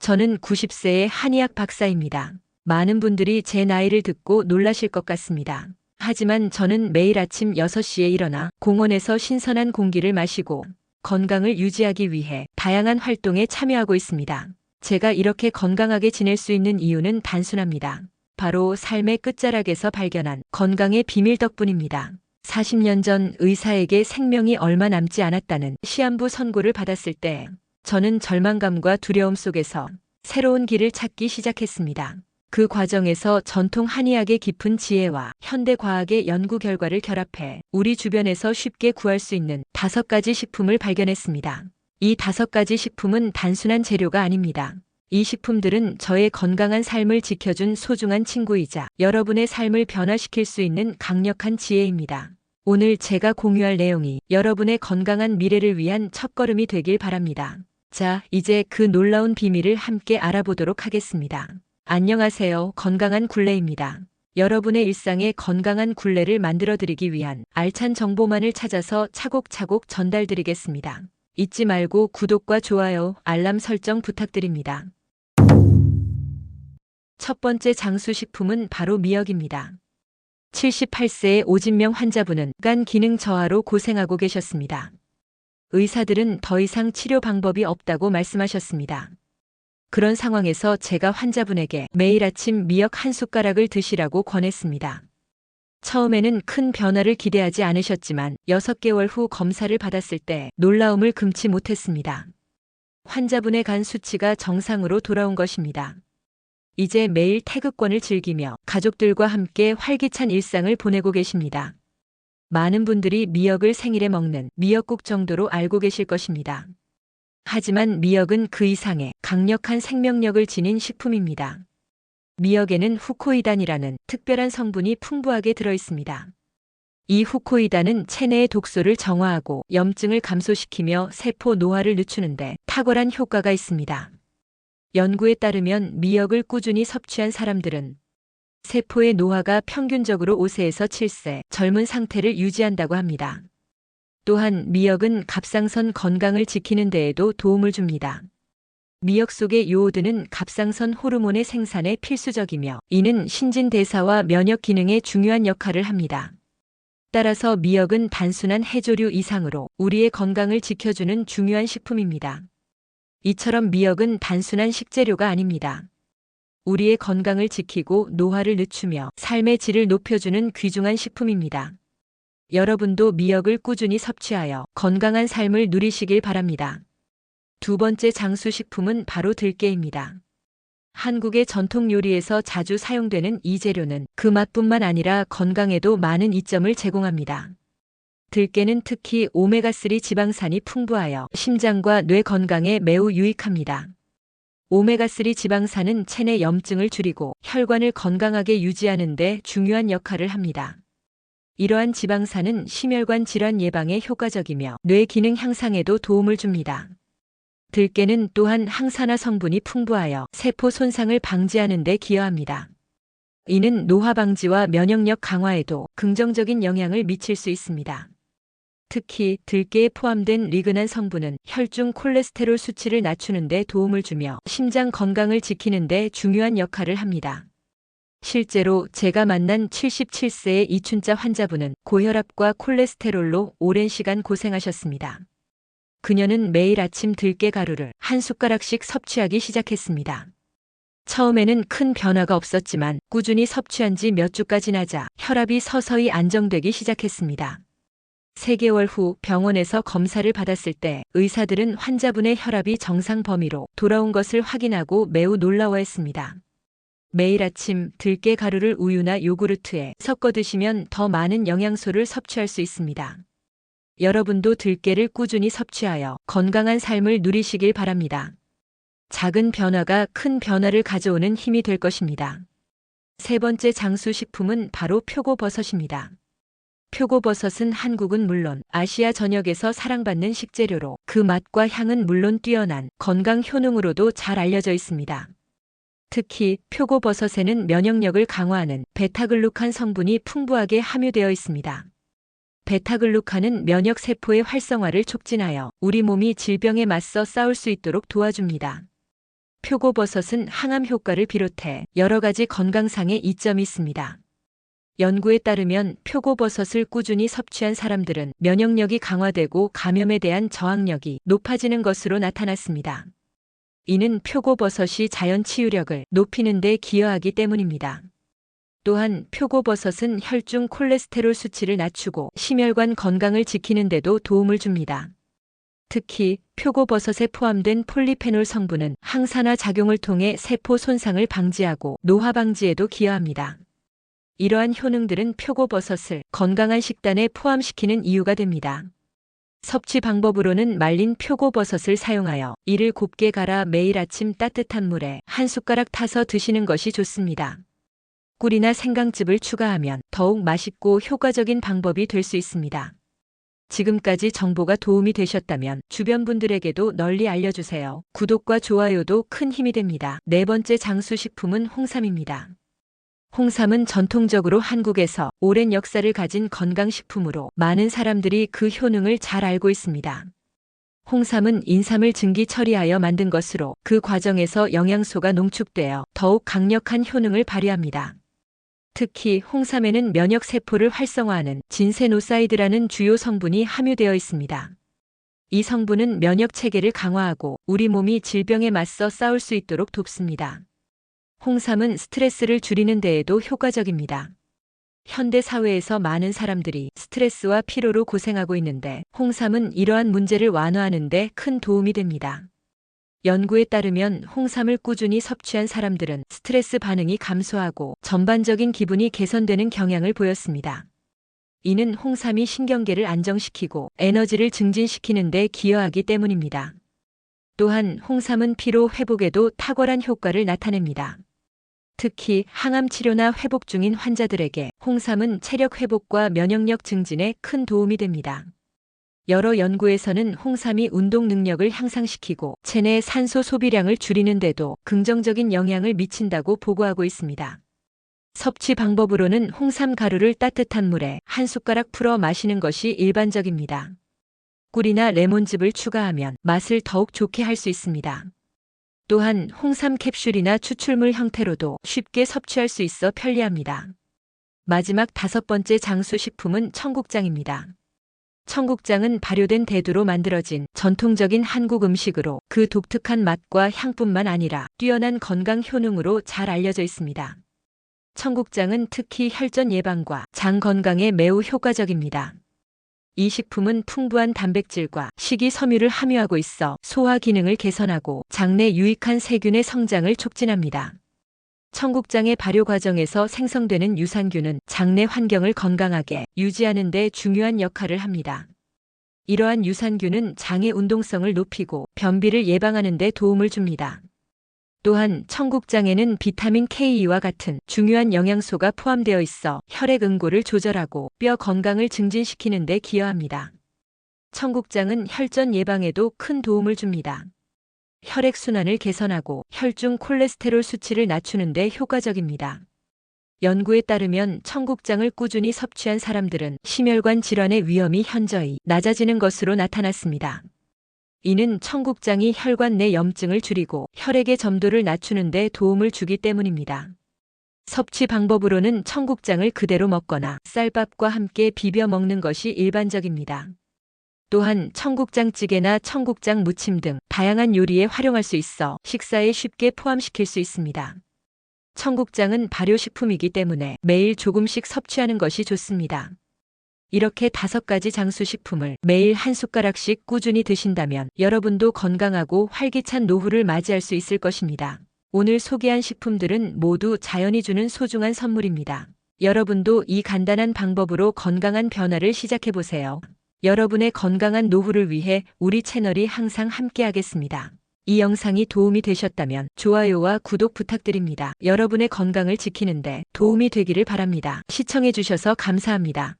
저는 90세의 한의학 박사입니다. 많은 분들이 제 나이를 듣고 놀라실 것 같습니다. 하지만 저는 매일 아침 6시에 일어나 공원에서 신선한 공기를 마시고 건강을 유지하기 위해 다양한 활동에 참여하고 있습니다. 제가 이렇게 건강하게 지낼 수 있는 이유는 단순합니다. 바로 삶의 끝자락에서 발견한 건강의 비밀 덕분입니다. 40년 전 의사에게 생명이 얼마 남지 않았다는 시한부 선고를 받았을 때 저는 절망감과 두려움 속에서 새로운 길을 찾기 시작했습니다. 그 과정에서 전통 한의학의 깊은 지혜와 현대 과학의 연구 결과를 결합해 우리 주변에서 쉽게 구할 수 있는 5가지 식품을 발견했습니다. 이 5가지 식품은 단순한 재료가 아닙니다. 이 식품들은 저의 건강한 삶을 지켜준 소중한 친구이자 여러분의 삶을 변화시킬 수 있는 강력한 지혜입니다. 오늘 제가 공유할 내용이 여러분의 건강한 미래를 위한 첫걸음이 되길 바랍니다. 자, 이제 그 놀라운 비밀을 함께 알아보도록 하겠습니다. 안녕하세요. 건강한 굴레입니다. 여러분의 일상에 건강한 굴레를 만들어드리기 위한 알찬 정보만을 찾아서 차곡차곡 전달드리겠습니다. 잊지 말고 구독과 좋아요, 알람 설정 부탁드립니다. 첫 번째 장수식품은 바로 미역입니다. 78세의 오진명 환자분은 간 기능 저하로 고생하고 계셨습니다. 의사들은 더 이상 치료 방법이 없다고 말씀하셨습니다. 그런 상황에서 제가 환자분에게 매일 아침 미역 한 숟가락을 드시라고 권했습니다. 처음에는 큰 변화를 기대하지 않으셨지만 6개월 후 검사를 받았을 때 놀라움을 금치 못했습니다. 환자분의 간 수치가 정상으로 돌아온 것입니다. 이제 매일 태극권을 즐기며 가족들과 함께 활기찬 일상을 보내고 계십니다. 많은 분들이 미역을 생일에 먹는 미역국 정도로 알고 계실 것입니다. 하지만 미역은 그 이상의 강력한 생명력을 지닌 식품입니다. 미역에는 후코이단이라는 특별한 성분이 풍부하게 들어있습니다. 이 후코이단은 체내의 독소를 정화하고 염증을 감소시키며 세포 노화를 늦추는데 탁월한 효과가 있습니다. 연구에 따르면 미역을 꾸준히 섭취한 사람들은 세포의 노화가 평균적으로 5세에서 7세 젊은 상태를 유지한다고 합니다. 또한 미역은 갑상선 건강을 지키는 데에도 도움을 줍니다. 미역 속의 요오드는 갑상선 호르몬의 생산에 필수적이며 이는 신진대사와 면역 기능에 중요한 역할을 합니다. 따라서 미역은 단순한 해조류 이상으로 우리의 건강을 지켜주는 중요한 식품입니다. 이처럼 미역은 단순한 식재료가 아닙니다. 우리의 건강을 지키고 노화를 늦추며 삶의 질을 높여주는 귀중한 식품입니다. 여러분도 미역을 꾸준히 섭취하여 건강한 삶을 누리시길 바랍니다. 두 번째 장수식품은 바로 들깨입니다. 한국의 전통 요리에서 자주 사용되는 이 재료는 그 맛뿐만 아니라 건강에도 많은 이점을 제공합니다. 들깨는 특히 오메가3 지방산이 풍부하여 심장과 뇌 건강에 매우 유익합니다. 오메가3 지방산은 체내 염증을 줄이고 혈관을 건강하게 유지하는 데 중요한 역할을 합니다. 이러한 지방산은 심혈관 질환 예방에 효과적이며 뇌 기능 향상에도 도움을 줍니다. 들깨는 또한 항산화 성분이 풍부하여 세포 손상을 방지하는 데 기여합니다. 이는 노화 방지와 면역력 강화에도 긍정적인 영향을 미칠 수 있습니다. 특히 들깨에 포함된 리그난 성분은 혈중 콜레스테롤 수치를 낮추는 데 도움을 주며 심장 건강을 지키는 데 중요한 역할을 합니다. 실제로 제가 만난 77세의 이춘자 환자분은 고혈압과 콜레스테롤로 오랜 시간 고생하셨습니다. 그녀는 매일 아침 들깨 가루를 한 숟가락씩 섭취하기 시작했습니다. 처음에는 큰 변화가 없었지만 꾸준히 섭취한 지 몇 주가 지나자 혈압이 서서히 안정되기 시작했습니다. 3개월 후 병원에서 검사를 받았을 때 의사들은 환자분의 혈압이 정상 범위로 돌아온 것을 확인하고 매우 놀라워했습니다. 매일 아침 들깨 가루를 우유나 요구르트에 섞어 드시면 더 많은 영양소를 섭취할 수 있습니다. 여러분도 들깨를 꾸준히 섭취하여 건강한 삶을 누리시길 바랍니다. 작은 변화가 큰 변화를 가져오는 힘이 될 것입니다. 세 번째 장수식품은 바로 표고버섯입니다. 표고버섯은 한국은 물론 아시아 전역에서 사랑받는 식재료로 그 맛과 향은 물론 뛰어난 건강 효능으로도 잘 알려져 있습니다. 특히 표고버섯에는 면역력을 강화하는 베타글루칸 성분이 풍부하게 함유되어 있습니다. 베타글루칸은 면역세포의 활성화를 촉진하여 우리 몸이 질병에 맞서 싸울 수 있도록 도와줍니다. 표고버섯은 항암 효과를 비롯해 여러 가지 건강상의 이점이 있습니다. 연구에 따르면 표고버섯을 꾸준히 섭취한 사람들은 면역력이 강화되고 감염에 대한 저항력이 높아지는 것으로 나타났습니다. 이는 표고버섯이 자연 치유력을 높이는 데 기여하기 때문입니다. 또한 표고버섯은 혈중 콜레스테롤 수치를 낮추고 심혈관 건강을 지키는 데도 도움을 줍니다. 특히 표고버섯에 포함된 폴리페놀 성분은 항산화 작용을 통해 세포 손상을 방지하고 노화 방지에도 기여합니다. 이러한 효능들은 표고버섯을 건강한 식단에 포함시키는 이유가 됩니다. 섭취 방법으로는 말린 표고버섯을 사용하여 이를 곱게 갈아 매일 아침 따뜻한 물에 한 숟가락 타서 드시는 것이 좋습니다. 꿀이나 생강즙을 추가하면 더욱 맛있고 효과적인 방법이 될 수 있습니다. 지금까지 정보가 도움이 되셨다면 주변 분들에게도 널리 알려주세요. 구독과 좋아요도 큰 힘이 됩니다. 네 번째 장수식품은 홍삼입니다. 홍삼은 전통적으로 한국에서 오랜 역사를 가진 건강식품으로 많은 사람들이 그 효능을 잘 알고 있습니다. 홍삼은 인삼을 증기 처리하여 만든 것으로 그 과정에서 영양소가 농축되어 더욱 강력한 효능을 발휘합니다. 특히 홍삼에는 면역세포를 활성화하는 진세노사이드라는 주요 성분이 함유되어 있습니다. 이 성분은 면역체계를 강화하고 우리 몸이 질병에 맞서 싸울 수 있도록 돕습니다. 홍삼은 스트레스를 줄이는 데에도 효과적입니다. 현대 사회에서 많은 사람들이 스트레스와 피로로 고생하고 있는데 홍삼은 이러한 문제를 완화하는 데 큰 도움이 됩니다. 연구에 따르면 홍삼을 꾸준히 섭취한 사람들은 스트레스 반응이 감소하고 전반적인 기분이 개선되는 경향을 보였습니다. 이는 홍삼이 신경계를 안정시키고 에너지를 증진시키는 데 기여하기 때문입니다. 또한 홍삼은 피로 회복에도 탁월한 효과를 나타냅니다. 특히 항암 치료나 회복 중인 환자들에게 홍삼은 체력 회복과 면역력 증진에 큰 도움이 됩니다. 여러 연구에서는 홍삼이 운동 능력을 향상시키고 체내 산소 소비량을 줄이는 데도 긍정적인 영향을 미친다고 보고하고 있습니다. 섭취 방법으로는 홍삼 가루를 따뜻한 물에 한 숟가락 풀어 마시는 것이 일반적입니다. 꿀이나 레몬즙을 추가하면 맛을 더욱 좋게 할 수 있습니다. 또한 홍삼 캡슐이나 추출물 형태로도 쉽게 섭취할 수 있어 편리합니다. 마지막 다섯 번째 장수식품은 청국장입니다. 청국장은 발효된 대두로 만들어진 전통적인 한국 음식으로 그 독특한 맛과 향뿐만 아니라 뛰어난 건강 효능으로 잘 알려져 있습니다. 청국장은 특히 혈전 예방과 장 건강에 매우 효과적입니다. 이 식품은 풍부한 단백질과 식이섬유를 함유하고 있어 소화 기능을 개선하고 장내 유익한 세균의 성장을 촉진합니다. 청국장의 발효 과정에서 생성되는 유산균은 장내 환경을 건강하게 유지하는 데 중요한 역할을 합니다. 이러한 유산균은 장의 운동성을 높이고 변비를 예방하는 데 도움을 줍니다. 또한 청국장에는 비타민 K와 같은 중요한 영양소가 포함되어 있어 혈액 응고를 조절하고 뼈 건강을 증진시키는 데 기여합니다. 청국장은 혈전 예방에도 큰 도움을 줍니다. 혈액순환을 개선하고 혈중 콜레스테롤 수치를 낮추는 데 효과적입니다. 연구에 따르면 청국장을 꾸준히 섭취한 사람들은 심혈관 질환의 위험이 현저히 낮아지는 것으로 나타났습니다. 이는 청국장이 혈관 내 염증을 줄이고 혈액의 점도를 낮추는 데 도움을 주기 때문입니다. 섭취 방법으로는 청국장을 그대로 먹거나 쌀밥과 함께 비벼 먹는 것이 일반적입니다. 또한 청국장찌개나 청국장 무침 등 다양한 요리에 활용할 수 있어 식사에 쉽게 포함시킬 수 있습니다. 청국장은 발효식품이기 때문에 매일 조금씩 섭취하는 것이 좋습니다. 이렇게 5가지 장수식품을 매일 한 숟가락씩 꾸준히 드신다면 여러분도 건강하고 활기찬 노후를 맞이할 수 있을 것입니다. 오늘 소개한 식품들은 모두 자연이 주는 소중한 선물입니다. 여러분도 이 간단한 방법으로 건강한 변화를 시작해보세요. 여러분의 건강한 노후를 위해 우리 채널이 항상 함께하겠습니다. 이 영상이 도움이 되셨다면 좋아요와 구독 부탁드립니다. 여러분의 건강을 지키는데 도움이 되기를 바랍니다. 시청해주셔서 감사합니다.